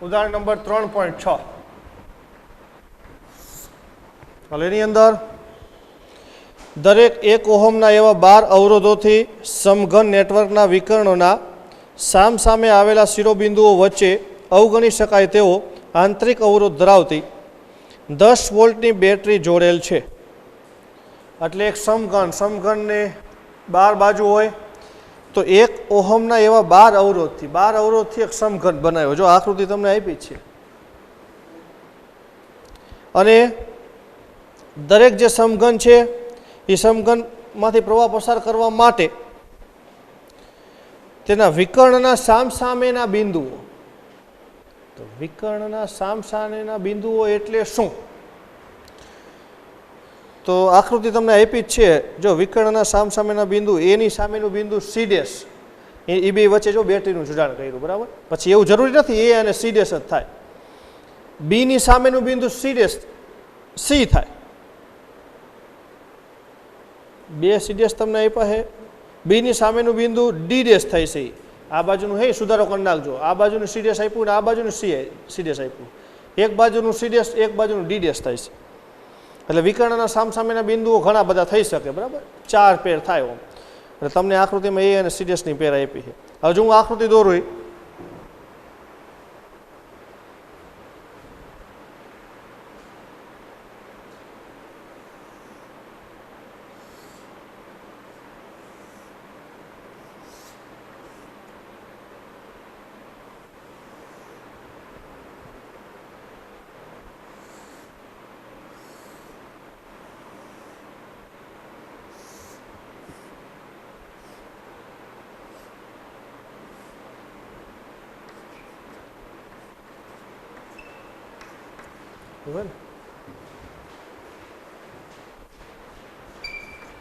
ઉદાહરણ નંબર 3.6 હાલ એની અંદર દરેક 1 ઓહમના એવા 12 અવરોધોથી સમઘન નેટવર્કના વિકર્ણોના સામસામે આવેલા શિરોબિંદુઓ વચ્ચે અવગણી શકાય તેવો આંતરિક અવરોધ ધરાવતી 10 વોલ્ટની બેટરી જોડેલ છે. એટલે એક સમઘનને 12 બાજુ હોય તો 1 ઓહમના એવા 12 અવરોધથી એક સમઘન બનાવ્યો. જો આકૃતિ તમને આપી છે. અને દરેક જે સમઘન છે એ સમઘનમાંથી પ્રવાહ પસાર કરવા માટે તેના વિકર્ણના સામસામેના બિંદુઓ, તો વિકર્ણના સામસામેના બિંદુઓ એટલે શું? તો આકૃતિ તમને આપી જ છે. જો વિકર્ણના સામસામેના બિંદુ, એની સામેનું બિંદુ સી ડેશ, એ બે વચ્ચે જો બેટરીનું જોડાણ કર્યું, બરાબર. પછી એવું જરૂરી નથી એ અને સી ડેશ જ થાય. બીની સામેનું બિંદુ સી ડેશ સી થાય. બે સી ડેશ તમને આપ્યા છે. બીની સામેનું બિંદુ ડી ડેશ થાય છે. આ બાજુનું હે સુધારો કરી નાખજો. આ બાજુનું સી ડેશ આપ્યું ને આ બાજુનું સી ડેશ આપ્યું. એક બાજુનું સી ડેશ, એક બાજુનું ડી ડેશ થાય છે. એટલે વિકર્ણના સામસામેના બિંદુઓ ઘણા બધા થઈ શકે, બરાબર. 4 પેર થાય. એટલે તમને આકૃતિમાં એ અને સી ડેશની પેર આપી છે. હવે જો હું આકૃતિ દોરું,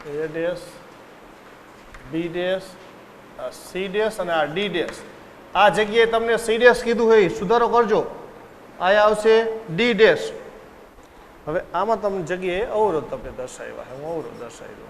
A dash, B dash, C dash અને આ ડી ડેશ. આ જગ્યાએ તમને સી ડેશ કીધું હોય, સુધારો કરજો. આ આવશે ડી ડેશ. હવે આમાં તમને જગ્યાએ અવરોધ તમને દર્શાવ્યા. હું અવરોધ દર્શાવી દઉં.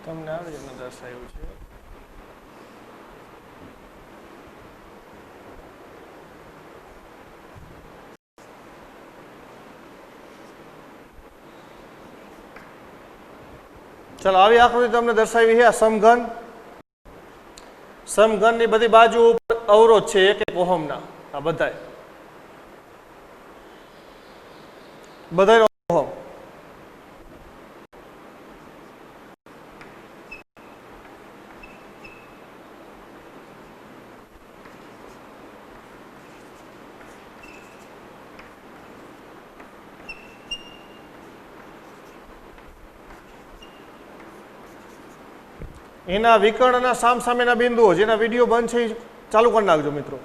તમને આ રીતે દર્શાવ્યું છે. ચાલો આવી આકૃતિ તમને દર્શાવી છે. આ સમઘનની બધી બાજુ ઉપર અવરોધ છે 1 ઓહમના. આ બધાય ઓહમ. એના વિકર્ણના સામસામેના બિંદુઓ, જેના વિડીયો બંધ છે એ ચાલુ કરી નાખજો મિત્રો.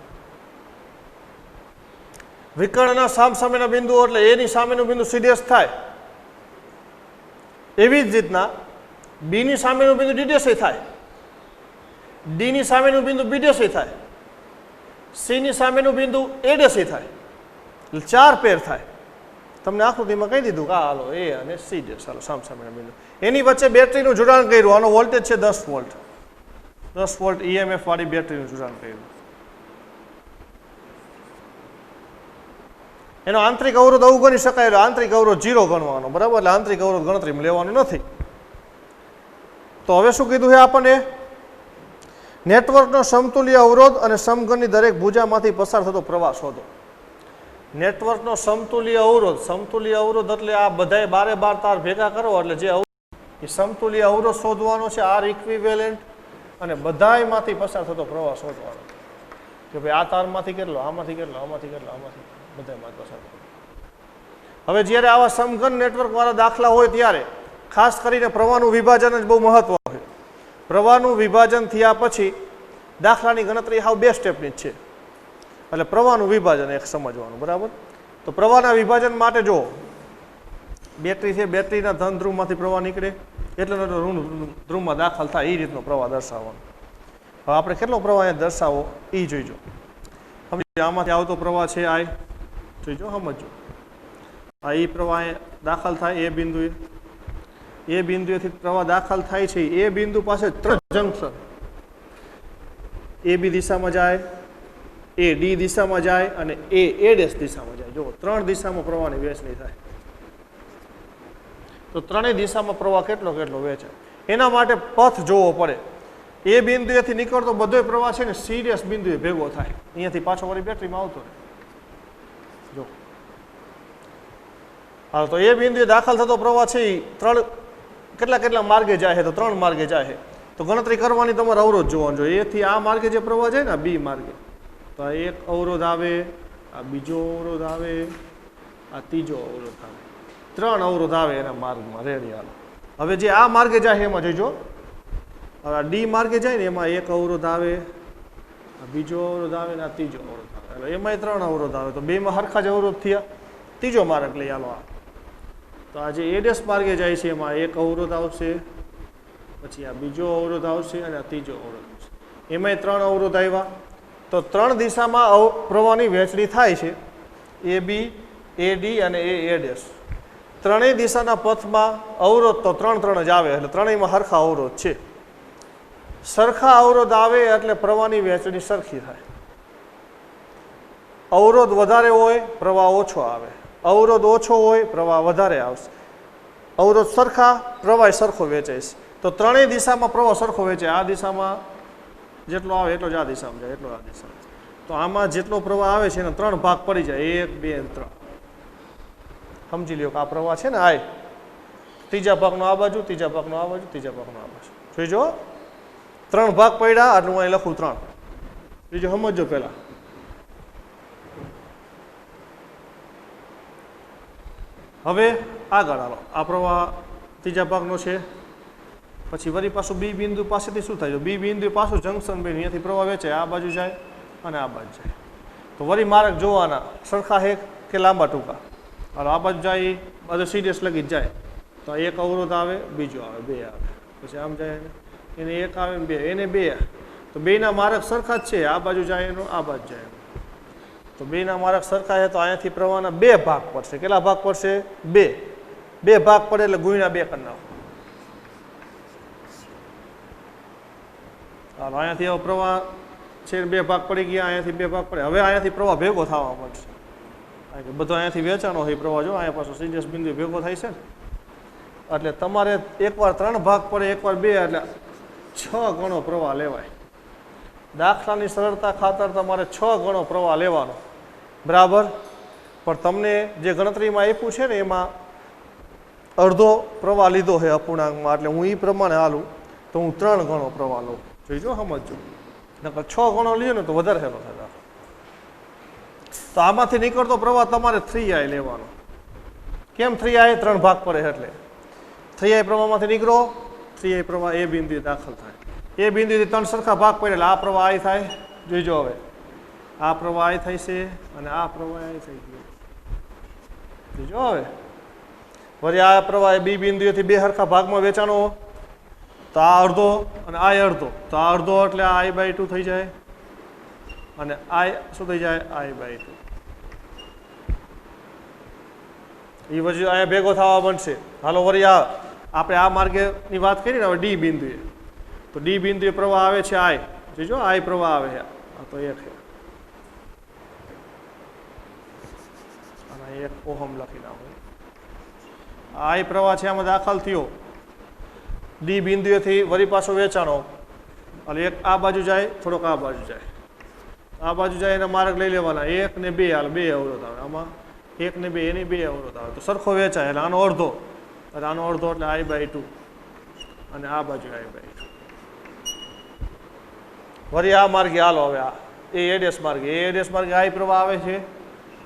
વિકર્ણના સામસામેના બિંદુઓ એટલે એની સામેનું બિંદુ સી ડેશ થાય. એવી જ રીતના બીની સામેનું બિંદુ ડી ડેશ થાય. ડીની સામેનું બિંદુ બી ડેશ થાય. સીની સામેનું બિંદુ એ ડેશ થાય. એટલે 4 પેર થાય. તમને આકૃતિમાં કહી દીધું કે હાલો એ અને સી ડેશ, હાલો સામસામેના બિંદુ. એની વચ્ચે બેટરીનું જોડાણ કર્યું. આનો વોલ્ટેજ છે 10 વોલ્ટ. 10 વોલ્ટ EMF વાળી બેટરીનું જોડાણ કર્યું. એનો આંતરિક અવરોધ અવગણી શકાય. આંતરિક અવરોધ 0 ગણવાનો, બરાબર. એટલે આંતરિક અવરોધ ગણતરીમાં લેવાનું નથી. તો હવે શું કીધું છે આપણને? નેટવર્કનો સમતુલ્ય અવરોધ અને સમઘનની દરેક ભુજામાંથી પસાર થતો પ્રવાહ શોધો. નેટવર્કનો સમતુલ્ય અવરોધ એટલે આ બધાય બારે બાર તાર ભેગા કરો એટલે જે એ સમતુલ્ય અવરોધ શોધવાનો છે, આર ઇક્વિવેલેન્ટ, અને બધાયમાંથી પસાર થતો પ્રવાહ શોધવાનો કે ભાઈ આ તારમાંથી કેટલો, આમાંથી કેટલો, આમાંથી કેટલો, આમાંથી બધાયમાંથી પસાર થતો. હવે જ્યારે આવા સમઘન નેટવર્ક વાળા દાખલા હોય ત્યારે ખાસ કરીને પ્રવાહનું વિભાજન જ બહુ મહત્વ છે. પ્રવાહનું વિભાજન થયા પછી દાખલાની ગણતરી હાવ 2 સ્ટેપની જ છે. એટલે પ્રવાહનું વિભાજન એક સમજવાનું, બરાબર. તો પ્રવાહના વિભાજન માટે જો બેટરી છે, બેટરીના ધન ધ્રુવમાંથી પ્રવાહ નીકળે એટલે ઋણ ધ્રુવમાં દાખલ થાય, એ રીતનો પ્રવાહ દર્શાવવાનો. હવે આપણે કેટલો પ્રવાહ અહીંયા દર્શાવો એ જોઈજો. સમજો આમાંથી આવતો પ્રવાહ છે આ, જોઈજો, સમજો. આ એ પ્રવાહ દાખલ થાય એ બિંદુએ, એ બિંદુએથી પ્રવાહ દાખલ થાય છે. એ બિંદુ પાસે 3 જંકશન, એ બી દિશામાં જાય, એ ડી દિશામાં જાય અને એ ડેશ દિશામાં જાય. જો 3 દિશામાં પ્રવાહની વહેંચણી થાય. તો ત્રણેય દિશામાં પ્રવાહ કેટલો વહેંચાય એના માટે પથ જોવો પડે. એ બિંદુએથી નીકળતો બધો પ્રવાહ છે ને સીરીયસ બિંદુએ ભેગો થાય, અહીંયાથી પાછો વળી બેટરીમાં આવતો રહે. જો હા, તો એ બિંદુએ દાખલ થતો પ્રવાહ છે એ કેટલા માર્ગે જાય તો 3 માર્ગે જાય. તો ગણતરી કરવાની તમારે અવરોધ જોવાનો જોઈએ. એથી આ માર્ગે જે પ્રવાહ જાય ને બી માર્ગે, તો આ એક અવરોધ આવે, આ બીજો અવરોધ આવે, આ ત્રીજો અવરોધ આવે, 3 અવરોધ આવે એના માર્ગમાં. રેડી, હાલો. હવે જે આ માર્ગે જાય એમાં જોઈજો, હવે આ ડી માર્ગે જાય ને એમાં એક અવરોધ આવે, આ બીજો અવરોધ આવે ને આ ત્રીજો અવરોધ આવે, એટલે એમાંય 3 અવરોધ આવે. તો બેમાં હરખા જ અવરોધ થયા. ત્રીજો માર્ગ લઈ હાલો. તો આ જે એ ડેશ માર્ગે જાય છે એમાં એક અવરોધ આવશે, પછી આ બીજો અવરોધ આવશે અને આ ત્રીજો અવરોધ આવશે. એમાંય 3 અવરોધ આવ્યા. તો 3 દિશામાં પ્રવાહની વહેંચણી થાય છે, એ બી, એ ડી અને એ ડેશ. ત્રણેય દિશાના પથમાં અવરોધ તો 3 જ આવે, એટલે ત્રણેયમાં સરખા અવરોધ છે. સરખા અવરોધ આવે એટલે પ્રવાહની વહેંચણી સરખી થાય. અવરોધ વધારે હોય પ્રવાહ ઓછો આવે, અવરોધ ઓછો હોય પ્રવાહ વધારે આવશે. અવરોધ સરખા, પ્રવાહ સરખો વેચાય છે. તો ત્રણેય દિશામાં પ્રવાહ સરખો વેચાય. આ દિશામાં જેટલો આવે એટલો જ આ દિશામાં જાય, એટલો આ દિશામાં. તો આમાં જેટલો પ્રવાહ આવે છે એના 3 ભાગ પડી જાય, 1, 2 અને 3. સમજી લ્યો કે આ પ્રવાહ છે ને આ ત્રીજા ભાગનો આ બાજુ, ત્રીજા ભાગનો આ બાજુ, ત્રીજા ભાગનો આ બાજુ. જોઈજો 3 ભાગ પડ્યા એટલે હું અહીં લખું 3. બીજું સમજો પહેલા. હવે આગળ હાલો. આ પ્રવાહ ત્રીજા ભાગનો છે. પછી વળી પાછું બી બિંદુ પાસેથી શું થાય? બી બિંદુ પાછું જંકશન બની, અહીંયાથી પ્રવાહ વેચાય, આ બાજુ જાય અને આ બાજુ જાય. તો વળી માર્ગ જોવાના સરખા હે કે લાંબા ટૂંકા. હાલો આ બાજુ જાય, બાજુ સીરીયસ લગી જ જાય. તો એક અવરોધ આવે, બીજો આવે, 2 આવે, પછી આમ જાય એને 1 આવે ને 2, એને 2. તો બેના માર્ગ સરખા જ છે, આ બાજુ જાય એનો, આ બાજુ જાય એનો. તો બેના માર્ગ સરખા છે તો અહીંયાથી પ્રવાહના 2 ભાગ પડશે. કેટલા ભાગ પડશે? 2 ભાગ પડે એટલે ગુણ્યા 2 કરી નાખો. હાલો અહીંયાથી હવે પ્રવાહ છે 2 ભાગ પડી ગયા, અહીંયાથી 2 ભાગ પડે. હવે અહીંયાથી પ્રવાહ ભેગો થવા મળશે. બધો અહીંયાથી વેચાણો હોય પ્રવાહ, જો અહીંયા પાછો સીરીયસ બિંદુ ભેગો થાય છે ને, એટલે તમારે એકવાર 3 ભાગ પડે, એકવાર 2, એટલે 6 ગણો પ્રવાહ લેવાય. દાખલાની સરળતા ખાતર તમારે 6 ગણો પ્રવાહ લેવાનો, બરાબર. પણ તમને જે ગણતરીમાં આપ્યું છે ને એમાં અડધો પ્રવાહ લીધો છે અપૂર્ણાંકમાં, એટલે હું એ પ્રમાણે હાલું તો હું 3 ગણો પ્રવાહ લઉં. જોઈજો, સમજો. નકર 6 ગણો લઈએ ને તો વધારે હેલો થાય. તો આમાંથી નીકળતો પ્રવાહ તમારે 3i લેવાનો. કેમ 3i? 3 ભાગ પડે એટલે 3i પ્રવાહમાંથી નીકળો, 3i પ્રવાહ એ બિંદુએ દાખલ થાય. એ બિંદુથી 3 સરખા ભાગ પડે એટલે આ પ્રવાહ આઈ થાય. જોઈજો હવે આ પ્રવાહ આઈ થાય છે અને આ પ્રવાહ આઈ થઈ ગયો. જોઈજો હવે વળી આ પ્રવાહ બી બિંદુએથી 2 સરખા ભાગમાં વેચાણો, તો આ અડધો અને આ અડધો. તો આ અડધો એટલે આ i/2 થઈ જાય અને આ શું થઈ જાય? i/2. એ વચ્ચે અહીંયા ભેગો થવા બનશે. હાલો વળી આપણે આ માર્ગની વાત કરી ને હવે ડી બિંદુએ. તો ડી બિંદુએ પ્રવાહ આવે છે આઈ. જોઈજો આઈ પ્રવાહ આવે છે. આ તો 1 છે અને 1 ઓહમ લખી નાખો. આઈ પ્રવાહ છે આમાં દાખલ થયો, ડી બિંદુએથી વળી પાછો વેચાણો, એટલે એક આ બાજુ જાય, થોડોક આ બાજુ જાય. આ બાજુ જાય એના માર્ગ લઈ લેવાના 1 ને 2, હાલ 2 અવરોધ આવે. આમાં 1 ને 2 એની 2 અવરોધ આવે તો સરખો વેચાય એટલે આનો અડધો, એટલે આનો અડધો એટલે I/2 અને આ બાજુ I/2. વળી આ માર્ગે હાલો હવે આ A' માર્ગે I પ્રવાહ આવે છે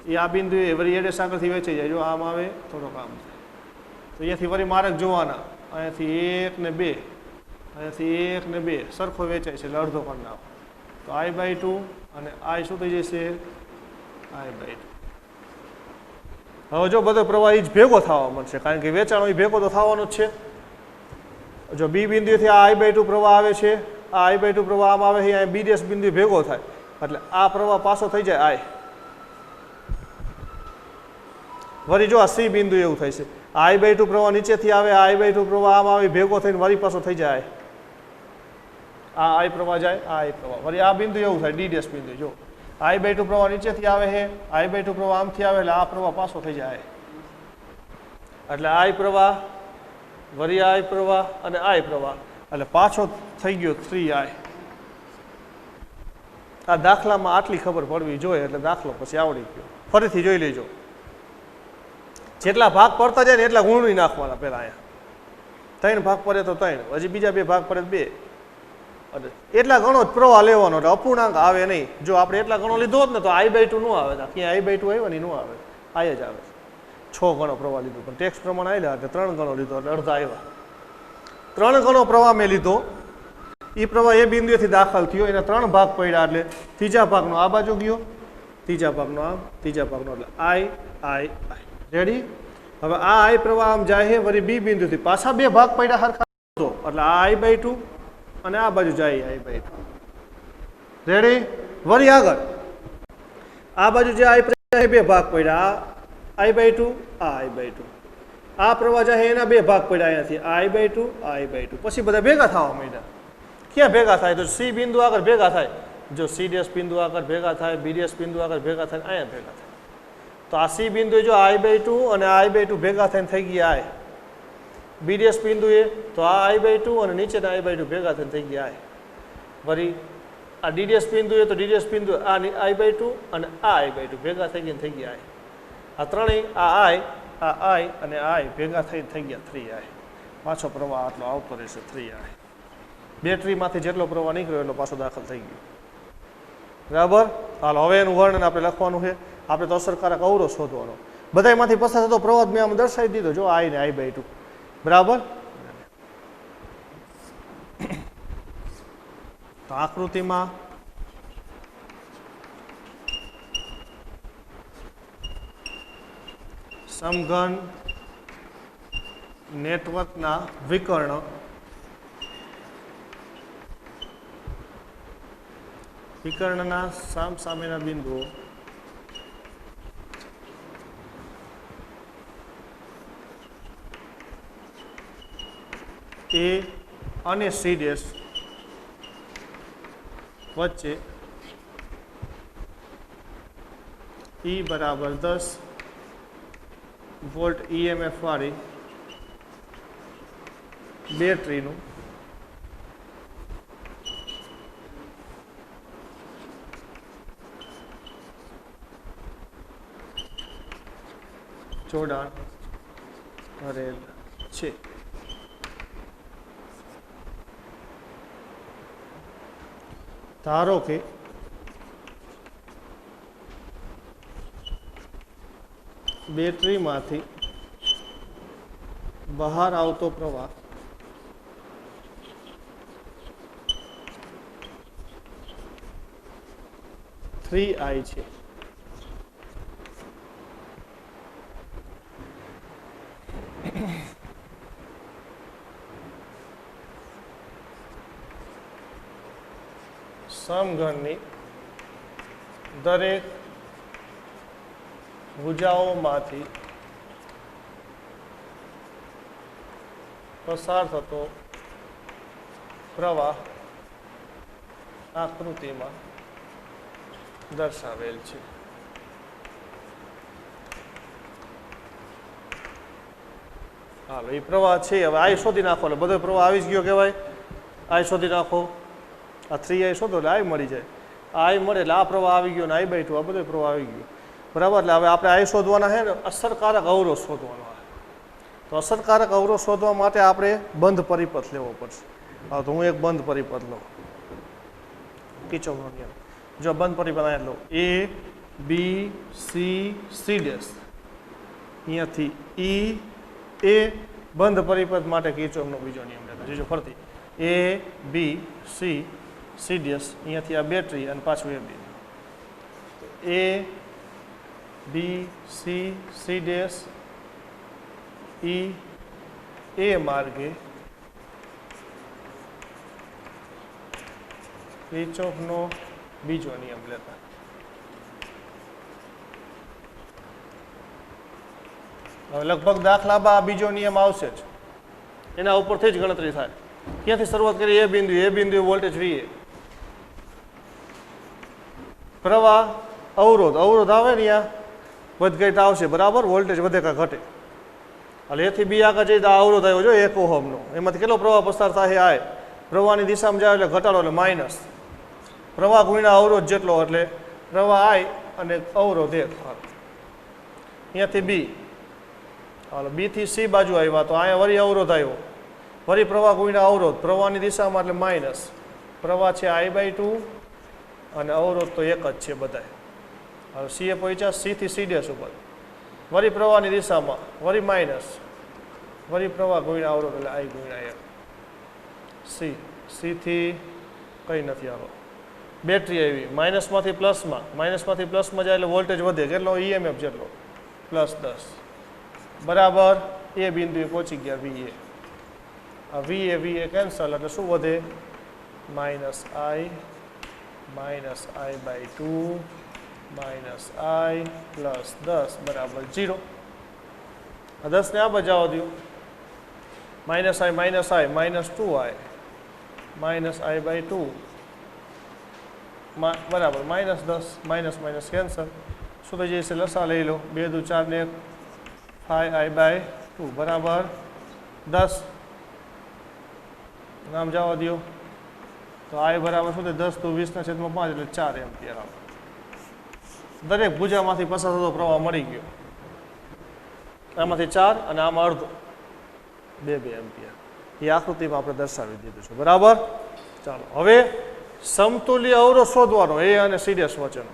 એ આ બિંદુએ વળી A' આગળથી વેચાઈ જાય. જો આમ આવે થોડોક આમ થાય તો અહીંયાથી વળી માર્ગ જોવાના, અહીંયાથી 1 ને 2, અહીંયાથી 1 ને 2 સરખો વેચાય છે એટલે અડધો કરી નાખો તો I/2 અને I શું થઈ જશે I/2. હવે જો બધો પ્રવાહ જ ભેગો થવા મળશે કારણ કે વેચાણો એ ભેગો તો થવાનો જ છે. જો બી બિંદુથી આ I/2 પ્રવાહ આવે છે, આ I/2 પ્રવાહ આમ આવે છે, અહીં B' બિંદુ ભેગો થાય એટલે આ પ્રવાહ પાછો થઈ જાય I. વળી જો આ C બિંદુ એવું થાય છે, આ I/2 પ્રવાહ નીચેથી આવે, આ I/2 પ્રવાહ આમ આવે ભેગો થઈને વળી પાછો થઈ જાય આ I પ્રવાહ જાય, આ I પ્રવાહ. વળી આ બિંદુ એવું થાય D' બિંદુ. જો I/2 પ્રવાહ નીચેથી આવે છે, I/2 પ્રવાહ આમથી આવે એટલે આ પ્રવાહ પાછો થઈ જાય એટલે I પ્રવાહ વળી I પ્રવાહ અને I પ્રવાહ એટલે પાછો થઈ ગયો 3I. આ દાખલામાં આટલી ખબર પડવી જોઈએ એટલે દાખલો પછી આવડી ગયો. ફરીથી જોઈ લેજો, જેટલા ભાગ પડતા જાય ને એટલા ગુણવી નાખવાના. પહેલા અહીંયા 3 ભાગ પડે તો 3, હજી બીજા 2 ભાગ પડે 2, અને એટલા ગણો જ પ્રવાહ લેવાનો એટલે અપૂર્ણાંક આવે નહીં. જો આપણે એટલા ગણો લીધો જ ને તો I/2 ન આવે, ક્યાં I/2 આવ્યો ને ન આવે, I જ આવે. 6 ગણો પ્રવાહ લીધો પણ ટેક્સ પ્રમાણે આવ્યા એટલે 3 ગણો લીધો એટલે અડધા આવ્યા. 3 ગણો પ્રવાહ મેં લીધો, એ પ્રવાહ એ બિંદુએથી દાખલ થયો, એના 3 ભાગ પડ્યા એટલે ત્રીજા ભાગનો આ બાજુ ગયો, ત્રીજા ભાગનો આમ, ત્રીજા ભાગનો એટલે I. રેડી? હવે આ I પ્રવાહ આમ જાય છે, વળી બી બિંદુથી પાછા 2 ભાગ પડ્યા હરખા એટલે આ I/2 અને આ બાજુ જાય I/2. રેડી? વળી આગળ આ બાજુ જે I 2 ભાગ પડ્યા, આ I/2, આ I/2. આ પ્રવાહ જાય એના 2 ભાગ પડ્યા અહીંયાથી I/2, I/2. પછી બધા ભેગા થવા માંડ્યા. ક્યાં ભેગા થાય તો C બિંદુ આગળ ભેગા થાય. જો C' બિંદુ આગળ ભેગા થાય, B' બિંદુ આગળ ભેગા થાય, અહીંયા ભેગા થાય. તો આ C બિંદુ જો I/2 અને I/2 ભેગા થઈને થઈ ગયા I. B' બિંદુએ તો આ I/2 અને નીચેના I/2 ભેગા થઈને થઈ ગયા I. વળી આ D' બિંદુએ તો D' બિંદુ આ I/2 અને આ I/2 ભેગા થઈ ગયા થઈ ગયા I. આ ત્રણેય આ I અને I ભેગા થઈને થઈ ગયા 3I. પાછો પ્રવાહ આટલો આવતો રહેશે 3I. બેટરીમાંથી જેટલો પ્રવાહ નીકળ્યો એટલો પાછો દાખલ થઈ ગયો. બરાબર? હાલો હવે એનું વર્ણન આપણે લખવાનું છે. આપણે તો અસરકારક અવરોધ શોધવાનો. બધામાંથી પસાર થતો પ્રવાહ મેં આમ દર્શાવી દીધો, જો I ને I/2. બરાબર? તો આકૃતિમાં સમઘન નેટવર્કના વિકર્ણ વિકર્ણના સામસામેના બિંદુઓ A અને C' વચ્ચે E બરાબર 10 વોલ્ટ EMF વાળી બેટરીનું જોડાણ કરેલ છે. ધારો કે બેટરીમાંથી બહાર આવતો પ્રવાહ I છે. સમઘનની દરેક ભુજાઓમાંથી પસાર થતો પ્રવાહ આકૃતિમાં દર્શાવેલ છે. હાલો એ પ્રવાહ છે. હવે I શોધી નાખો એટલે બધો પ્રવાહ આવી જ ગયો કહેવાય. I શોધી નાખો આ 3i શોધો એટલે i મળી જાય. i મળે એટલે આ પ્રવાહ આવી ગયો ને i/2 આ બધો પ્રવાહ આવી ગયો. બરાબર. એટલે હવે આપણે i શોધવાના છે ને અસરકારક અવરોધ શોધવાનો છે. તો અસરકારક અવરોધ શોધવા માટે આપણે બંધ પરિપથ લેવો પડશે. હા, તો હું એક બંધ પરિપથ લઉં. કિર્ચોફનો નિયમ. જો બંધ પરિપથ અહીંયા લઉં a b c c dash અહીંયાથી e a બંધ પરિપથ માટે કિર્ચોફનો બીજો નિયમ લેતા જોજો ફરતી a b c c dash અહીંયાથી આ બેટરી અને પાછું a b c c dash e a માર્ગે કિર્ચોફનો બીજો નિયમ લેતા. હવે લગભગ દાખલામાં આ બીજો નિયમ આવશે જ, એના ઉપરથી જ ગણતરી થાય. ક્યાંથી શરૂઆત કરી? એ બિંદુએ વોલ્ટેજ VA, પ્રવાહ અવરોધ આવે ને ત્યાં વધઘટ આવશે. બરાબર. વોલ્ટેજ વધે કાં ઘટે. એટલે એથી બી આગળ જઈ આ અવરોધ આવ્યો જો 1 ઓહમનો, એમાંથી કેટલો પ્રવાહ પસાર થાય? I. પ્રવાહની દિશામાં જાય એટલે ઘટાડો એટલે માઇનસ. પ્રવાહ ગુણ્યા અવરોધ જેટલો એટલે પ્રવાહ I અને અવરોધ 1. અહીંયાથી બી, હાલો બી થી સી બાજુ આવ્યા તો અહીંયા વળી અવરોધ આવ્યો, વળી પ્રવાહ ગુણ્યા અવરોધ, પ્રવાહની દિશામાં એટલે માઇનસ. પ્રવાહ છે I/2 અને અવરોધ તો 1 જ છે બધાય. હવે સીએ પહોંચ્યા સી થી સી ડેશ ઉપર, વળી પ્રવાહની દિશામાં વળી માઇનસ, વળી પ્રવાહ ગુણ્યા અવરોધ એટલે I ગુણ્યા 1. સી થી કંઈ નથી. આવો બેટરી આવી માઇનસમાંથી પ્લસમાં જાય એટલે વોલ્ટેજ વધે. કેટલો? EMF જેટલો, +10. બરાબર. એ બિંદુએ પહોંચી ગયા VA. આ VA કેન્સલ એટલે શું વધે? -I -I/2 -I +10 બરાબર 0. આ 10 ને આ બજાવો દો. -I -2i -I/2 બરાબર -10. Minus cancel. શું થઈ જશે? લસા લઈ લો. 2 દુ 4 ને 5i/2 બરાબર 10. નામ જવા દો તો I બરાબર શું થાય? 10 તો 20/5 એટલે 4 એમ્પિયર આવે. દરેક ભુજામાંથી પસાર થતો પ્રવાહ મળી ગયો. આમાંથી 4 અને આમાં અડધો 2 એમ્પિયર. એ આકૃતિમાં આપણે દર્શાવી દીધું છે. બરાબર. ચાલો હવે સમતુલ્ય અવરોધ શોધવાનો A અને C ડેશ વચ્ચેનો.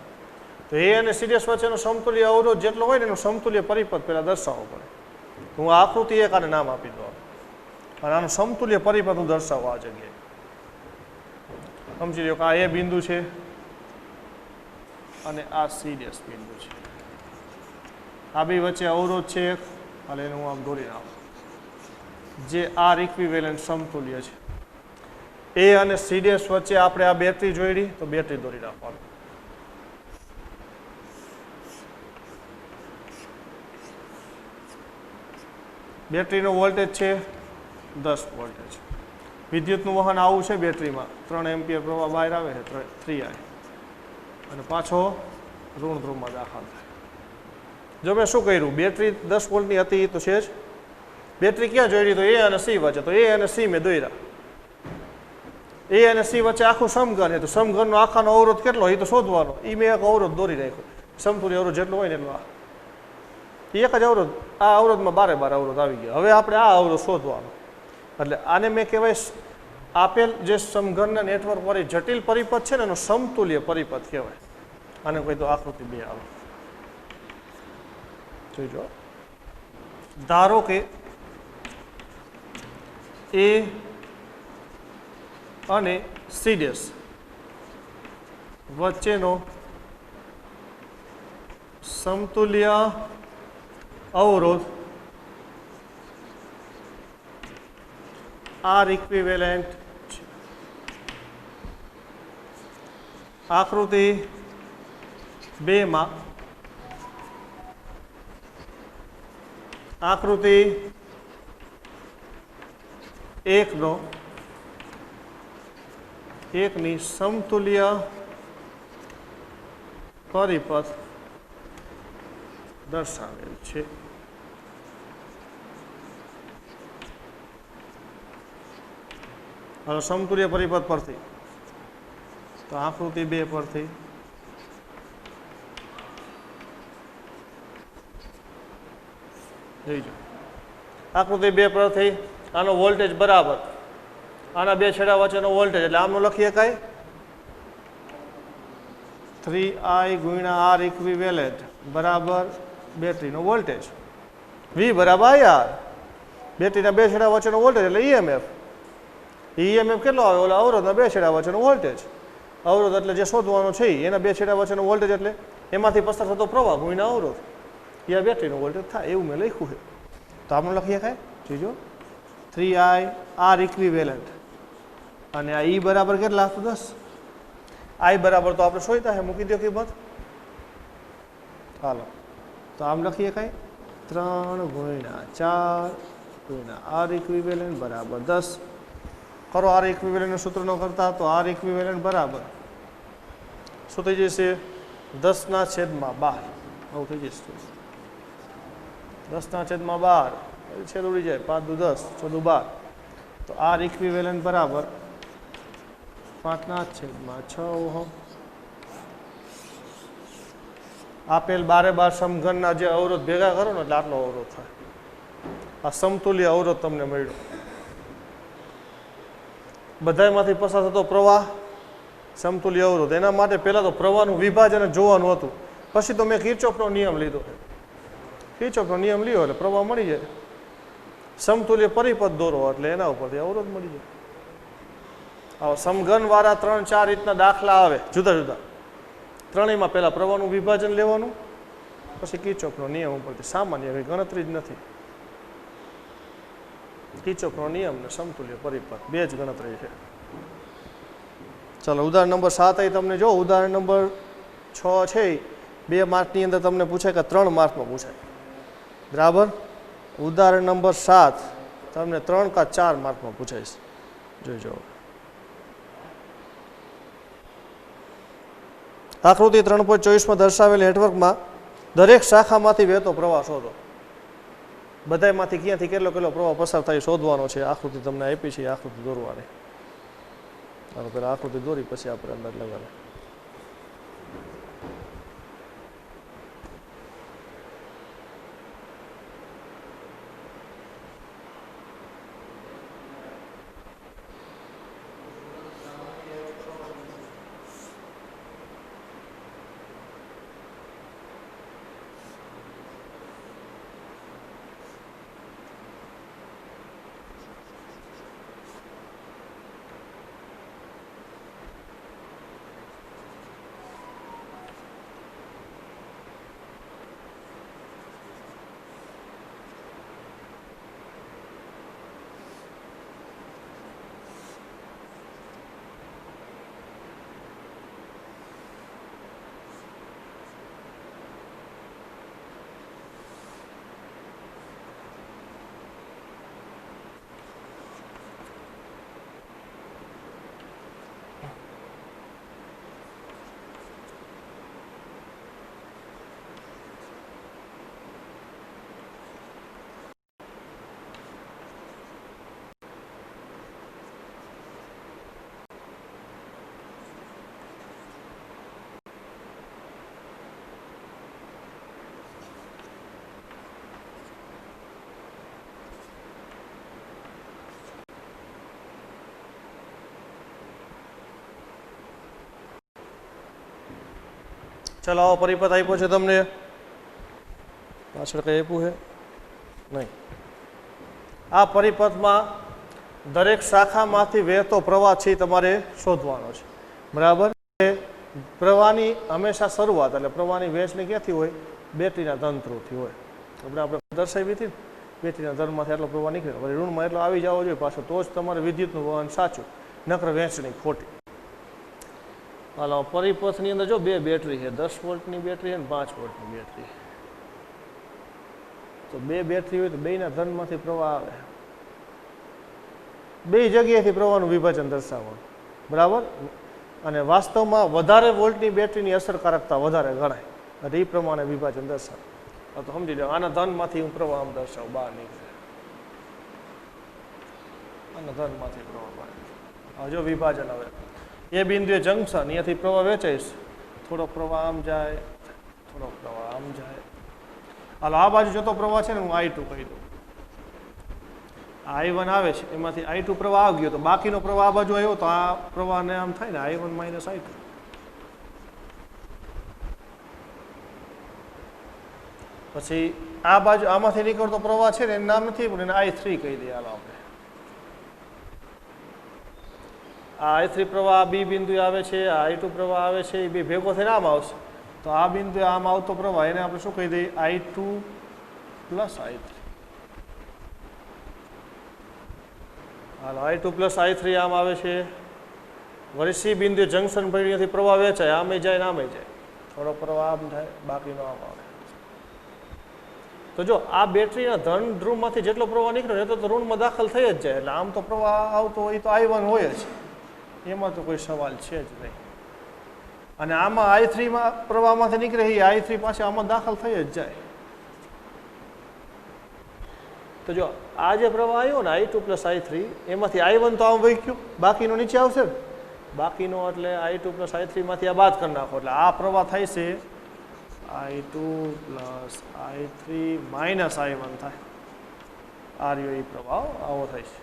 તો A અને C ડેશ વચ્ચેનો સમતુલ્ય અવરોધ જેટલો હોય ને એનો સમતુલ્ય પરિપથ પહેલા દર્શાવવો પડે. હું આ આકૃતિ એક આને નામ આપી દઉં અને આનો સમતુલ્ય પરિપથ હું દર્શાવવા આ જગ્યાએ. સમજી લો કે આ A બિંદુ છે અને આ C ડેશ બિંદુ છે. આ બે વચ્ચે અવરોધ છે એક, એટલે એને હું આમ દોરી નાખું જે R ઇક્વિવેલન્ટ સમતુલ્ય છે. A અને C ડેશ વચ્ચે આપણે આ બેટરી જોઈડી તો બેટરી દોરી નાખવાનું. બેટરીનો વોલ્ટેજ છે 10 વોલ્ટેજ. વિદ્યુતનું વહન આવું છે બેટરીમાં 3 એમ્પિયર પ્રવાહ બહાર આવે છે 3I અને પાછો ઋણ ધ્રુવમાં દાખલ થાય. જો મેં શું કર્યું? બેટરી 10 વોલ્ટની હતી તો છે જ. બેટરી ક્યાં જોઈડી? તો A અને C વચ્ચે. તો A અને C મેં દોર્યા. A અને C વચ્ચે આખું સમઘન છે તો સમઘનનો આખાનો અવરોધ કેટલો એ તો શોધવાનો. એ મેં એક અવરોધ દોરી રાખ્યો. સમતુલ્ય અવરોધ જેટલો હોય ને એટલો એક જ અવરોધ. આ અવરોધમાં 12 અવરોધ આવી ગયા. હવે આપણે આ અવરોધ શોધવાનો. એટલે આને મેં કહેવાય આપેલ જે સમઘનના નેટવર્ક વાળી જટિલ પરિપથ છે ને એનો સમતુલ્ય પરિપથ કહેવાય. આને કોઈ તો આકૃતિ 2 આવે. જોઈજો. ધારો કે A અને C ડેશ વચ્ચેનો સમતુલ્ય અવરોધ R ઇક્વિવેલન્ટ છે. આકૃતિ 2 માં આકૃતિ 1ની સમતુલ્ય પરિપથ દર્શાવેલ છે. હવે સમતુલ્ય પરિપથ પરથી તો આકૃતિ 2 પરથી જોઈજો આકૃતિ 2 પરથી આનો વોલ્ટેજ બરાબર આના બે છેડા વચ્ચેનો વોલ્ટેજ એટલે આમનું લખીએ કાંઈ 3I ગુણ્યા R ઇક્વિવેલેન્ટ બરાબર બેટરીનો વોલ્ટેજ V બરાબર IR બેટરીના બે છેડા વચ્ચેનો વોલ્ટેજ એટલે EMF કેટલો આવે ઓલા અવરોધના બે છેડા વચ્ચેનો વોલ્ટેજ અવરોધ એટલે જે શોધવાનો છે એના બે છેડા વચ્ચેનો વોલ્ટેજ એટલે એમાંથી પસાર થતો પ્રવાહ ગુણ્યા અવરોધ એ બેટરીનો વોલ્ટેજ થાય એવું મેં લખ્યું છે તો આપણે લખીએ કાંઈ જોઈજો 3I R ઇક્વિવેલેન્ટ અને આ E બરાબર કેટલા 10 I બરાબર તો આપણે શોધતા હે મૂકી દો કિંમત હાલો તો આમ લખીએ કાંઈ 3 ગુણ્યા 4 ગુણ્યા R ઇક્વિવેલેન્ટ બરાબર 10 કરો R ઇક્વિવેલેન્ટનું સૂત્ર ન કરતા તો R ઇક્વિવેલેન્ટ બરાબર શું થઈ જશે 10/12 આવું થઈ જશે 10/12 છેદ ઉડી જાય 5 દુ 10 14 દુ 12 તો R ઇક્વિવેલેન્ટ બરાબર 5/6 ઓહમ આપેલ 12 સમઘનના જે અવરોધ ભેગા કરો ને એટલે આટલો અવરોધ થાય આ સમતુલ્ય અવરોધ તમને મળ્યો બધામાંથી પસાર થતો પ્રવાહ સમતુલ્ય અવરોધ એના માટે પહેલાં તો પ્રવાહનું વિભાજન જોવાનું હતું પછી તો મેં કિર્ચોફનો નિયમ લીધો કિર્ચોફનો નિયમ લીધો એટલે પ્રવાહ મળી જાય સમતુલ્ય પરિપથ દોરો એટલે એના ઉપરથી અવરોધ મળી જાય આવા સમઘનવાળા 3-4 રીતના દાખલા આવે જુદા જુદા ત્રણેયમાં પહેલાં પ્રવાહનું વિભાજન લેવાનું પછી કિર્ચોફનો નિયમ ઉપરથી સામાન્ય કંઈ ગણતરી જ નથી કિર્ચોફનો નિયમ ને સમતુલ્ય પરિપથ બે જ ગણતરી છે ચાલો ઉદાહરણ નંબર 7 અહીં તમને જો ઉદાહરણ નંબર 6 છે 2 માર્કની અંદર તમને પૂછાય કે 3 માર્કમાં પૂછાય બરાબર ઉદાહરણ નંબર 7 તમને 3 કે 4 માર્કમાં પૂછાય જોઈજો આકૃતિ 3.24માં દર્શાવેલ નેટવર્કમાં દરેક શાખામાંથી વહેતો પ્રવાહ શોધો બધામાંથી ક્યાંથી કેટલો કેટલો પ્રવાહ પસાર થાય શોધવાનો છે આકૃતિ તમને આપી છે આકૃતિ દોરવાની ચાલો પહેલાં આકૃતિ દોરી પછી આપણે અંદાજ લગાવે ચાલો આવો પરિપથ આપ્યો છે તમને પાછળ કંઈ આપ્યું છે નહીં આ પરિપથમાં દરેક શાખામાંથી વહેતો પ્રવાહ છે તમારે શોધવાનો છે બરાબર પ્રવાહની હંમેશા શરૂઆત એટલે પ્રવાહની વહેંચણી ક્યાંથી હોય બેટરીના ધન થ્રુથી હોય આપણે દર્શાવી હતી બેટરીના ધનમાંથી એટલો પ્રવાહ નીકળે પછી ઋણમાં એટલો આવી જવો જોઈએ પાછો તો જ તમારે વિદ્યુતનું વહન સાચું નકર વહેંચણી ખોટી હાલો પરિપથની અંદર જો બે બેટરી છે 10 વોલ્ટની બેટરી અને 5 વોલ્ટની બેટરી તો બે બેટરી હોય તો બેના ધનમાંથી પ્રવાહ આવે બે જગ્યાએથી પ્રવાહનું વિભાજન દર્શાવવાનું બરાબર અને વાસ્તવમાં વધારે વોલ્ટની બેટરીની અસરકારકતા વધારે ગણાય એટલે એ પ્રમાણે વિભાજન દર્શાવે તો સમજી લો આના ધનમાંથી હું પ્રવાહ આમ દર્શાવું બહાર નીકળે આના ધનમાંથી પ્રવાહ બહાર નીકળે જો વિભાજન હવે એ બિંદુએ જંકશન, અહીંયાથી પ્રવાહ વેચાઈશ, થોડો પ્રવાહ આમ જાય, થોડો પ્રવાહ આમ જાય. હાલો આ બાજુ જતો પ્રવાહ છે ને હું I2 કહી દઉં. I1 આવે છે એમાંથી I2 પ્રવાહ આવી ગયો, તો બાકીનો પ્રવાહ આ બાજુ આવ્યો, તો આ પ્રવાહને આમ થાય ને I1 માઇનસ I2. પછી આ બાજુ આમાંથી નીકળતો પ્રવાહ છે ને એનું નામ નથી પણ એને I3 કહી દઈએ. હાલો આપણે આ I3 પ્રવાહ બી બિંદુ આવે છે, આ I2 પ્રવાહ આવે છે, એ બે ભેગો થઈને આમ આવશે, તો આ બિંદુએ આમ આવતો પ્રવાહ એને આપણે શું કહી દઈએ? I2 plus I3. હાલો I2 પ્લસ I3 આમ આવે છે. વળી સી બિંદુએ જંકશન પર અહીંયાથી પ્રવાહ વેચાય, આમે જાય ને આમે જાય, થોડો પ્રવાહ આમ થાય, બાકીનો આમ આવે. તો જો આ બેટરીના ધન ધ્રુવમાંથી જેટલો પ્રવાહ નીકળે તો ઋણમાં દાખલ થઈ જ જાય, એટલે આમ તો પ્રવાહ આવતો હોય તો I1 હોય જ, એમાં તો કોઈ સવાલ છે જ નહીં. અને આમાં I3માં પ્રવાહમાંથી નીકળે એ I3 પાછા આમાં દાખલ થઈ જ જાય. તો જો આ જે પ્રવાહ આવ્યો ને I2 પ્લસ I3, એમાંથી I1 તો આમ વહી ગયું, બાકીનો નીચે આવશે ને, બાકીનો એટલે I2 પ્લસ I3 માંથી આ બાદ કરી નાખો, એટલે આ પ્રવાહ થાય છે I2 plus I3 minus I1 થાય. આ રહ્યો એ પ્રવાહ આવો થાય છે.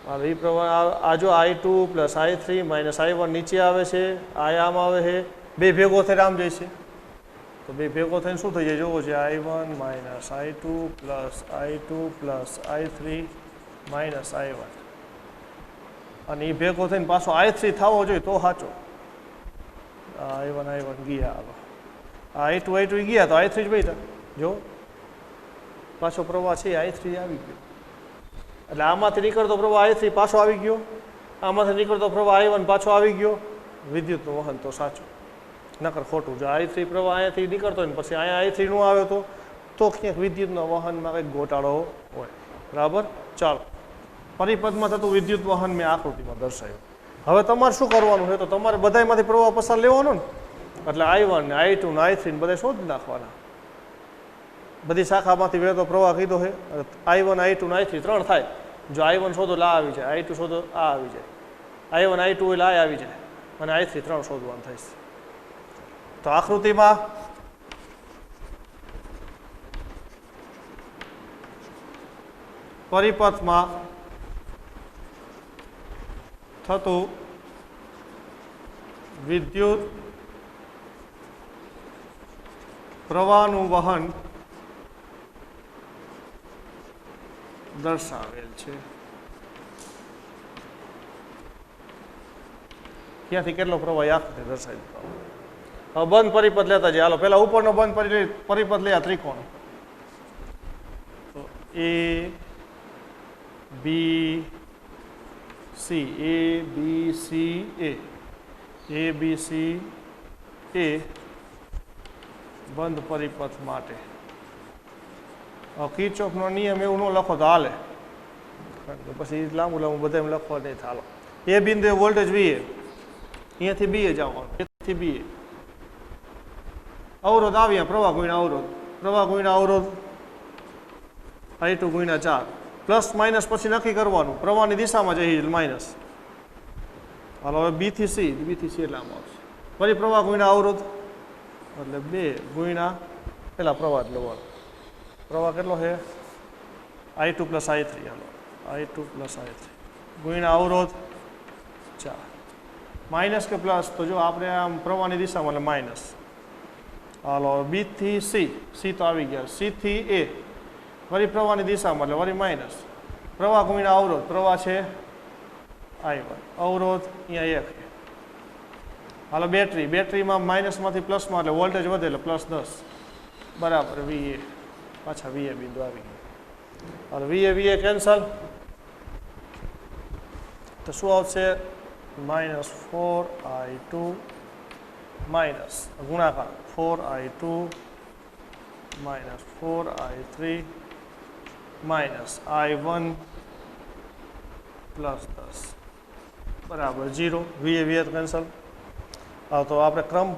હવે એ પ્રવાહ આ જો I2 plus I3 minus I1 નીચે આવે છે, આ આમ આવે છે, બે ભેગો થઈને આમ જાય છે, તો બે ભેગો થઈને શું થઈ જાય જોવો છે, I1 minus I2 plus I3 minus I1, અને એ ભેગો થઈને પાછો I3 થવો જોઈએ તો સાચો. I1 ગયા, હવે I2 ગયા તો I3 જ બેઠા, જો પાછો પ્રવાહ છે I3 આવી ગયો, એટલે આમાંથી નીકળતો પ્રવાહ I3 પાછો આવી ગયો, આમાંથી નીકળતો પ્રવાહ I1 પાછો આવી ગયો, વિદ્યુતનું વહન તો સાચું, નકર ખોટું. જો I3 પ્રવાહ અહીંયાથી નીકળતો હોય ને પછી અહીંયા I3 નો આવે તો ક્યાંક વિદ્યુતના વહનમાં કંઈક ગોટાળો હોય. બરાબર, ચાલો પરિપથમાં થતું વિદ્યુત વહન મેં આકૃતિમાં દર્શાવ્યું. હવે તમારે શું કરવાનું છે, તો તમારે બધામાંથી પ્રવાહ પસાર લેવાનો ને, એટલે I1 ને I2 ને I3 ને બધા શોધી નાખવાના. બધી શાખામાંથી વહેતો પ્રવાહ કીધો છે, I1 I2 ને I3 ત્રણ થાય. જો I1 શોધો એટલે આ આવી જાય, I2 શોધો આ આવી જાય, I1 I2 એટલે આ આવી જાય, અને I3 ત્રણ શોધવાનું થાય છે. તો આકૃતિમાં પરિપથમાં થતું વિદ્યુત પ્રવાહનું વહન દર્શાવેલ છે. ક્યાંથી કેટલો પ્રવાહ આખતે દર્શાવી દીધો. હવે બંધ પરિપથ લેતા જઈએ. હાલો પહેલા ઉપરનો બંધ પરિપથ લઈએ, ત્રિકોણ. તો A B C, A B C A, A B C A બંધ પરિપથ માટે. કિર્ચોફનો નિયમ એવું ન લખો તો હાલે, કારણ કે પછી લાંબુ બધા લખવા નહીં થાય. એ બિંદુએ વોલ્ટેજ VA, અહીંયાથી BA જવાનું, અહીંયાથી BA. અવરોધ આવ્યા, પ્રવાહ ગુણ્યા અવરોધ, પ્રવાહ ગુણ્યા અવરોધ I2 ગુણ્યા 4. પ્લસ માઇનસ પછી નક્કી કરવાનું, પ્રવાહની દિશામાં જઈએ માઇનસ. હાલો હવે B થી C એટલે આમ આવશે. ફરી પ્રવાહ ગુણ્યા અવરોધ એટલે 2 ગુણ્યા પેલા પ્રવાહ લેવાનો. પ્રવાહ કેટલો છે? I2 plus I3. હાલો I2 પ્લસ I3 ગુણ્યા અવરોધ 4. માઇનસ કે પ્લસ, તો જો આપણે આમ પ્રવાહની દિશામાં એટલે માઇનસ. હાલો B થી C તો આવી ગયા, C થી A વળી પ્રવાહની દિશામાં એટલે વળી માઇનસ. પ્રવાહ ગુણ્યા અવરોધ, પ્રવાહ છે I1, અવરોધ અહીંયા 1. હાલો બેટરીમાં માઇનસમાંથી પ્લસમાં એટલે વોલ્ટેજ વધે એટલે +10 બરાબર VA. પાછા VA બિંદુ આવી ગયું. હાલો VA કેન્સલ, તો શું આવશે? -4I2 માઇનસ ગુણાકાર 4I2 -4I3 માઇનસ I1 +10 બરાબર 0. VA cancel. હા, તો આપણે ક્રમ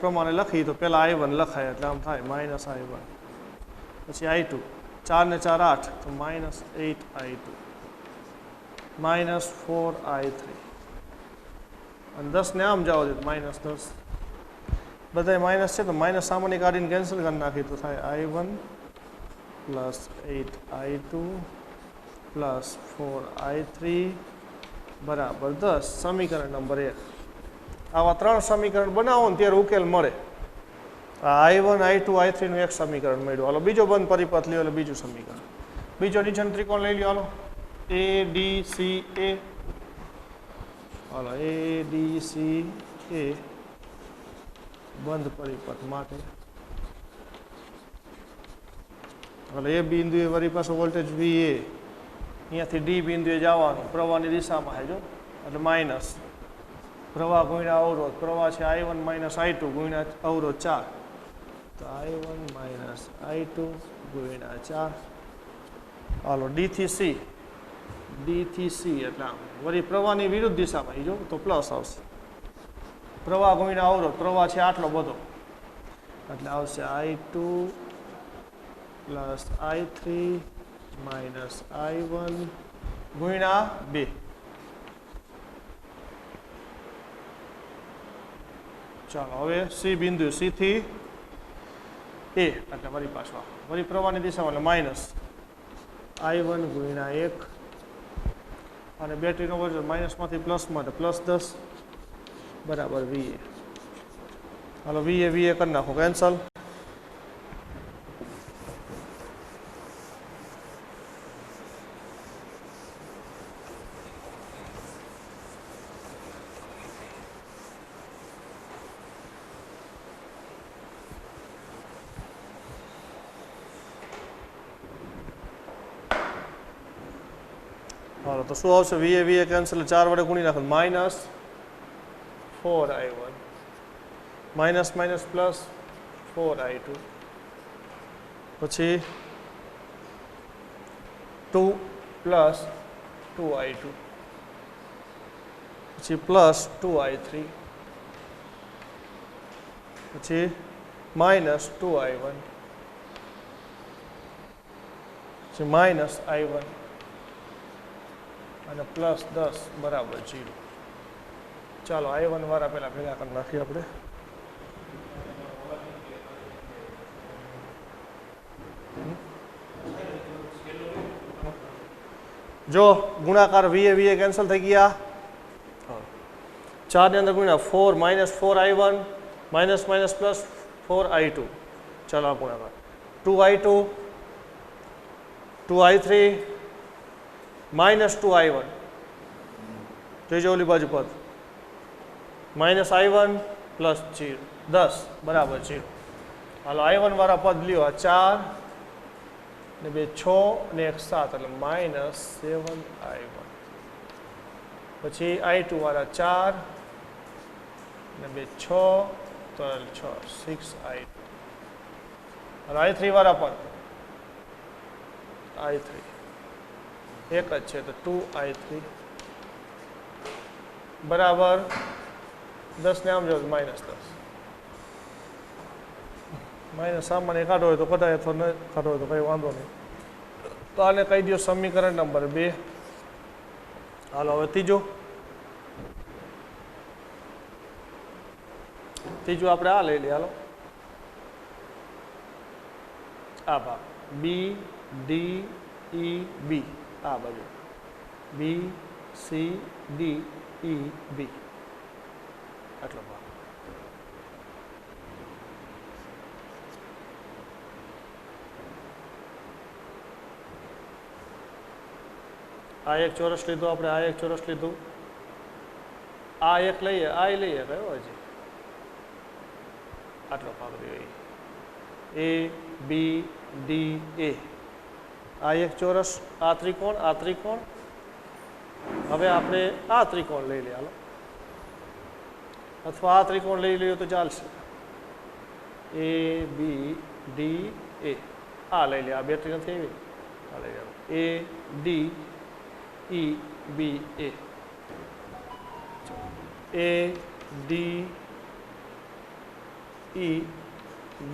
પ્રમાણે લખીએ તો પહેલાં I1 લખાય એટલે આમ થાય -I1, પછી I2, 4 ને 4 8, તો -8I2 -4I3 અને 10 ને આમ જાવ દે તો -10 બધાય માઇનસ છે તો માઇનસ સામાન્ય કાઢીને કેન્સલ કરી નાખી તો થાય I1 plus 8I2 plus 4I3 બરાબર 10 સમીકરણ નંબર 1 આવા 3 સમીકરણ બનાવો ને ત્યારે ઉકેલ મળે આ I1 I2 I3 નું એક સમીકરણ મળ્યું હાલો બીજો બંધ પરિપથ લ્યો એટલે બીજું સમીકરણ બીજો નીચેનો ત્રિકોણ લઈ લ્યો હાલો ADCA હાલો ADCA બંધ પરિપથ માટે હાલો એ બિંદુએ વળી પાછો વોલ્ટેજ VA અહીંયાથી D બિંદુએ જવાનું પ્રવાહની દિશામાં છે જો એટલે માઇનસ પ્રવાહ ગુણ્યા અવરોધ પ્રવાહ છે I1 માઇનસ I2 ગુણ્યા અવરોધ 4 તો I1 માઇનસ I2 ગુણ્યા 4 હાલો D થી C એટલે આમ વળી પ્રવાહની વિરુદ્ધ દિશામાં જો તો પ્લસ આવશે પ્રવાહ ગુણ્યા અવરોધ પ્રવાહ છે આટલો બધો એટલે આવશે I2 plus I3 minus I1 ગુણ્યા 2 ચાલો હવે C બિંદુ C થી A એટલે વળી પાછો વળી પ્રવાહની દિશામાં એટલે માઇનસ I1 ગુણ્યા 1 અને બેટરીનો વોલ્ટેજ માઇનસમાંથી પ્લસમાં એટલે પ્લસ 10 બરાબર VA હાલો VA કરી નાખો કેન્સલ હાલો તો શું આવશે VA કેન્સલ 4 વડે ગુણી નાખો minus 4I1 minus minus plus 4I2 પછી 2 પ્લસ 2I2 પછી પ્લસ 2I3 પછી માઇનસ 2I1 પછી માઇનસ I1 અને પ્લસ 10 બરાબર 0 ચાલો I1 વાળા પહેલા ભેગા કરી નાખીએ આપણે જો ગુણાકાર VA કેન્સલ થઈ ગયા 4 ની અંદર ગુણ્યા 4 minus 4I1 minus minus plus 4I2 ચાલો ગુણાકાર 2I2 2I3 માઇનસ 2I1 જોઈજો ઓલી બાજુ પદ માઇનસ I1 પ્લસ 10 બરાબર 0 હાલો I1 વાળા પદ લ્યો આ 4 ને 2 6 ને 1 7 એટલે માઇનસ 7I1 પછી I2 વાળા 4 ને 2 6 તો 6 6I2 હાલો I3 વાળા પદ I3 એક જ છે તો 2I3 બરાબર 10 ને આમ જો માઇનસ 10 માઇનસ સામાન્ય કાઢો હોય તો કઢાય અથવા ન કાઢો હોય તો કંઈ વાંધો નહીં તો આને કહી દો સમીકરણ નંબર 2 હાલો હવે ત્રીજું આપણે આ લઈ લઈએ હાલો આ ભાગ BDEB આ બાજુ BCDEB આટલો ભાગ આ એક ચોરસ લીધું આપણે આ એક ચોરસ લીધું આ એક લઈએ આ લઈએ કયો હજી આટલો ભાગ લઈએ ABDA આ એક ચોરસ આ ત્રિકોણ હવે આપણે આ ત્રિકોણ લઈ લઈએ હાલો અથવા આ ત્રિકોણ લઈ લઈએ તો ચાલશે ABDA આ લઈ લે આ બેટરી નથી આવી આ લઈ લેવું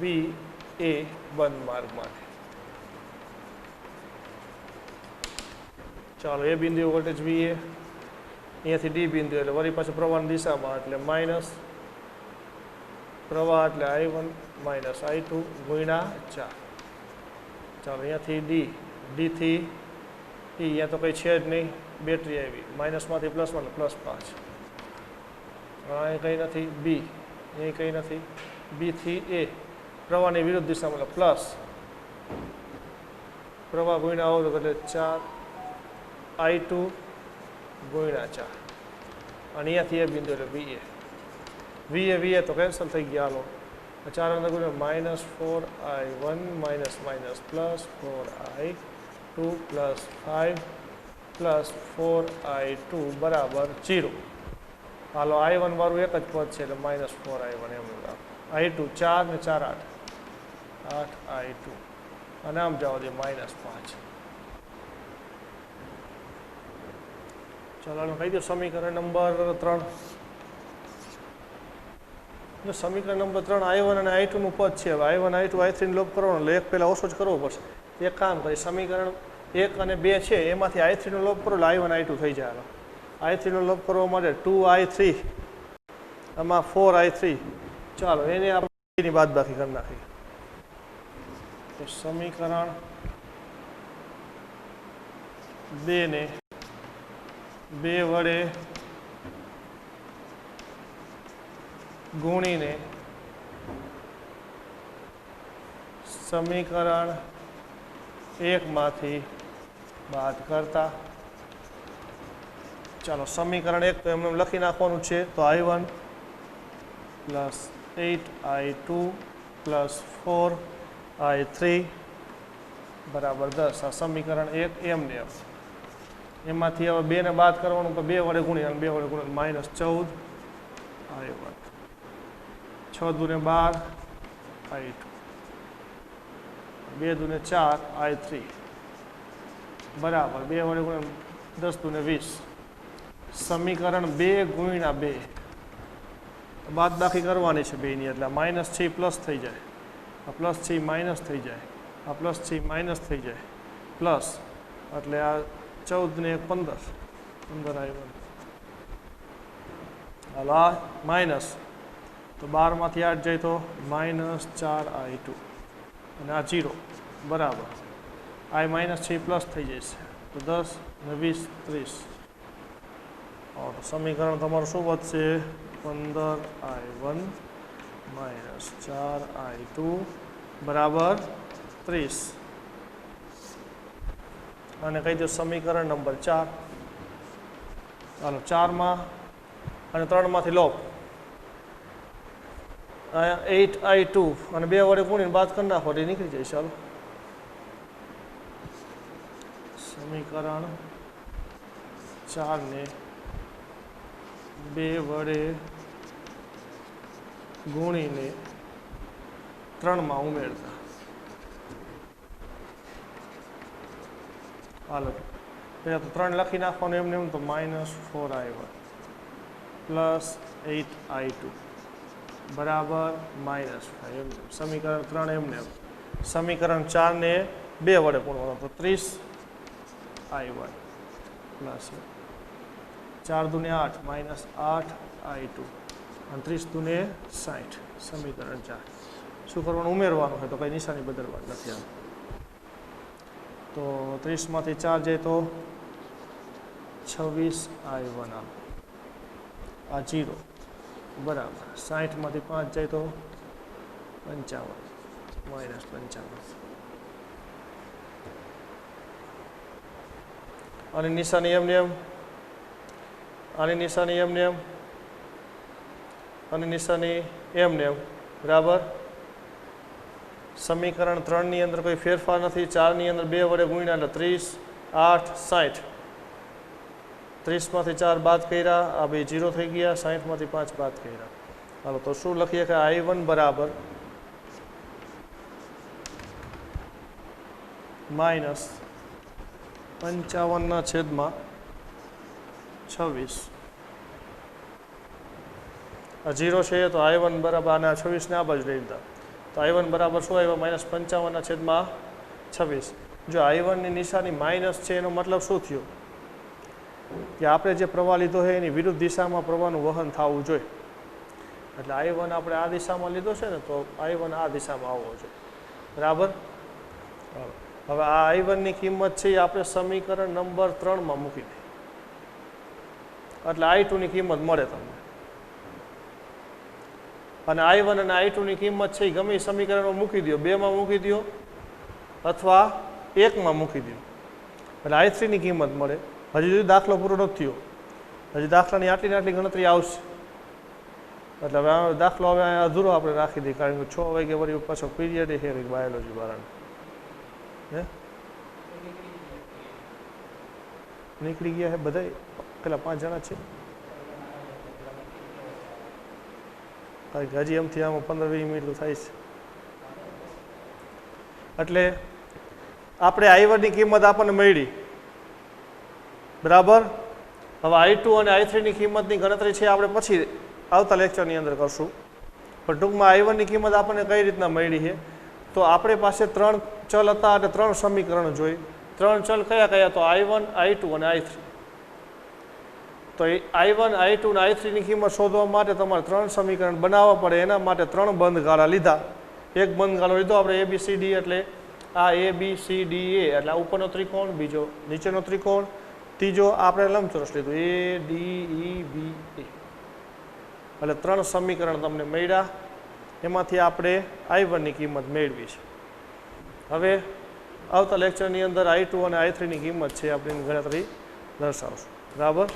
ADEBA બંધ માર્ગ માટે ચાલો એ બિંદુ વોલ્ટેજ VA અહીંયાથી ડી બિંદુ એટલે વળી પાછું પ્રવાહની દિશામાં એટલે માઇનસ પ્રવાહ એટલે I1 માઇનસ I2 ગુણ્યા 4. ચાલો અહીંયાથી ડીથી અહીંયા તો કંઈ છે જ નહીં, બેટરી આવી, માઇનસમાંથી પ્લસમાં +5. અહીં કંઈ નથી, બી અહીં કંઈ નથી, બીથી એ પ્રવાહની વિરુદ્ધ દિશામાં પ્લસ પ્રવાહ ગુણ્યા આવો તો એટલે 4I2 ગુણ્યા 4 અને અહીંયાથી એ બિંદુ એટલે વીએ તો કેન્સલ થઈ ગયા. હાલો 4 અંદર ગુણ્યા -4I1 માઇનસ +4I2 +5 +4I2 બરાબર 0. હાલો I1 વાળું એક જ પદ છે એટલે -4I1 એમ I2 4 ને 4 8I2 અને આમ જાઓ દે -5. ચાલો કહી દો સમીકરણ નંબર 3. જો સમીકરણ નંબર 3 I1 અને I2 નું પદ છે. હવે I1 I2 I3 ને લોપ કરવાનો એટલે એક પહેલાં ઓછો જ કરવો પડશે. એક કામ કરી, સમીકરણ 1 અને 2 છે એમાંથી I3 નો લોપ કરો એટલે I1 I2 થઈ જાય. I3 નો લોપ કરવા માટે 2I3 આમાં 4I3. ચાલો એને આપણે ની બાદબાકી કરી નાખી. તો સમીકરણ 2 ને 2 વડે ગુણીને સમીકરણ 1 માંથી બાદ કરતા. ચાલો સમીકરણ 1 તો એમને લખી નાખવાનું છે. તો I1 plus 8I2 plus 4I3 બરાબર 10. આ સમીકરણ 1 એમને એમાંથી હવે 2 ને બાદ કરવાનું તો 2 વડે ગુણી અને 2 વડે ગુણી -14I1 6 દુને 12 I2 2 દુને 4 I3 બરાબર 2 વડે ગુણે 10 દુને 20. સમીકરણ 2 ગુણ્યા 2 બાદબાકી કરવાની છે બેની એટલે -6 પ્લસ થઈ જાય, આ +6 માઇનસ થઈ જાય, આ +6 માઇનસ થઈ જાય, પ્લસ એટલે આ 14 ને 15 I1. હાલ આ માઇનસ તો 12 માંથી 8 જાય તો -4I2 અને આ 0 બરાબર I -6 પ્લસ થઈ જશે તો 10 ને 20 30. સમીકરણ તમારું શું વધશે? 15I1 -4I2 બરાબર 30. અને કહી દો સમીકરણ નંબર 4. ચાલો 4માં અને 3 માંથી લોપ 8I2 અને 2 વડે ગુણીને બાદ કરી નાખો એટલે નીકળી જાય. ચાલો સમીકરણ 4 ને 2 વડે ગુણીને 3માં ઉમેરતા. હાલો પહેલાં તો 3 લખી નાખવાનું એમને એમ તો -4I1 પ્લસ 8I2 બરાબર -5 એમને. સમીકરણ 3 એમને. સમીકરણ 4 ને 2 વડે ગુણવાનું તો 30I1 પ્લસ 4 દુને 8 -8I2 અને 30 દુને 60. સમીકરણ 4 શું કરવાનું? ઉમેરવાનું હોય તો કંઈ નિશાની બદલવાની નથી. આમ તો 30 માંથી 4 જાય તો 26I1 આ 0 બરાબર 60 માંથી 5 જાય તો 55 -55 અને નિશાની એમને એમ, આની નિશાની એમને એમ અને નિશાની એમને એમ બરાબર. સમીકરણ 3 ની અંદર કોઈ ફેરફાર નથી. 4 ની અંદર 2 વડે ગુણ્યા એટલે 30 8 60. 30 માંથી 4 બાદ કર્યા, આ બે 0 થઈ ગયા. 60 માંથી 5 બાદ કર્યા. હાલો તો શું લખીએ કે I1 બરાબર -55/26. આ 0 છે તો I1 બરાબર આના 26 ને આ બાજુ લઈ લીધા તો I1 બરાબર શું આવ્યા? -55/26. જો I1 ની નિશાની માઇનસ છે એનો મતલબ શું થયો? કે આપણે જે પ્રવાહ લીધો છે એની વિરુદ્ધ દિશામાં પ્રવાહનું વહન થવું જોઈએ. એટલે I1 આપણે આ દિશામાં લીધો છે ને, તો I1 આ દિશામાં આવવો જોઈએ. બરાબર. હવે આ I1 ની કિંમત છે એ આપણે સમીકરણ નંબર 3 માં મૂકી દઈએ, એટલે I2 ની કિંમત મળે તમને. અને I1 અને I2 ની કિંમત છે એ ગમે સમીકરણમાં મૂકી દો, 2 માં મૂકી દો અથવા 1 માં મૂકી દો, એટલે I3 ની કિંમત મળે. હજી સુધી દાખલો પૂરો નથી થયો, હજી દાખલાની આટલી ને આટલી ગણતરી આવશે. એટલે હવે આ દાખલો હવે અધૂરો આપણે રાખી દઈએ, કારણ કે 6 વાગે વળી પાછો પીરિયડ છે બાયોલોજી વાળાનો. હે નીકળી ગયા છે બધા, પેલા 5 જણા છે, કારણ કે હજી એમથી આમાં 15-20 મિનિટ તો થાય છે. એટલે આપણે I1 ની કિંમત આપણને મળી, બરાબર. હવે I2 અને I3 ની કિંમતની ગણતરી છે આપણે પછી આવતા લેક્ચરની અંદર કરશું, પણ ટૂંકમાં I1 ની કિંમત આપણને કઈ રીતના મળી છે, તો આપણી પાસે 3 ચલ હતા અને 3 સમીકરણ જોઈ. 3 ચલ કયા કયા? તો I1, I2 અને I3. તો I1, I2 અને I3 ની કિંમત શોધવા માટે તમારે 3 સમીકરણ બનાવવા પડે. એના માટે 3 બંધ ગાળા લીધા. એક બંધ ગાળો લીધો આપણે ABCD, એટલે આ ABCDA એટલે આ ઉપરનો ત્રિકોણ, બીજો નીચેનો ત્રિકોણ, ત્રીજો આપણે લંબચોરસ લીધું ADEBA. એટલે 3 સમીકરણ તમને મળ્યા, એમાંથી આપણે I1 ની કિંમત મેળવી છે. હવે આવતા લેક્ચરની અંદર I2 અને I3 ની કિંમત છે આપણી ગણતરી દર્શાવશું. બરાબર.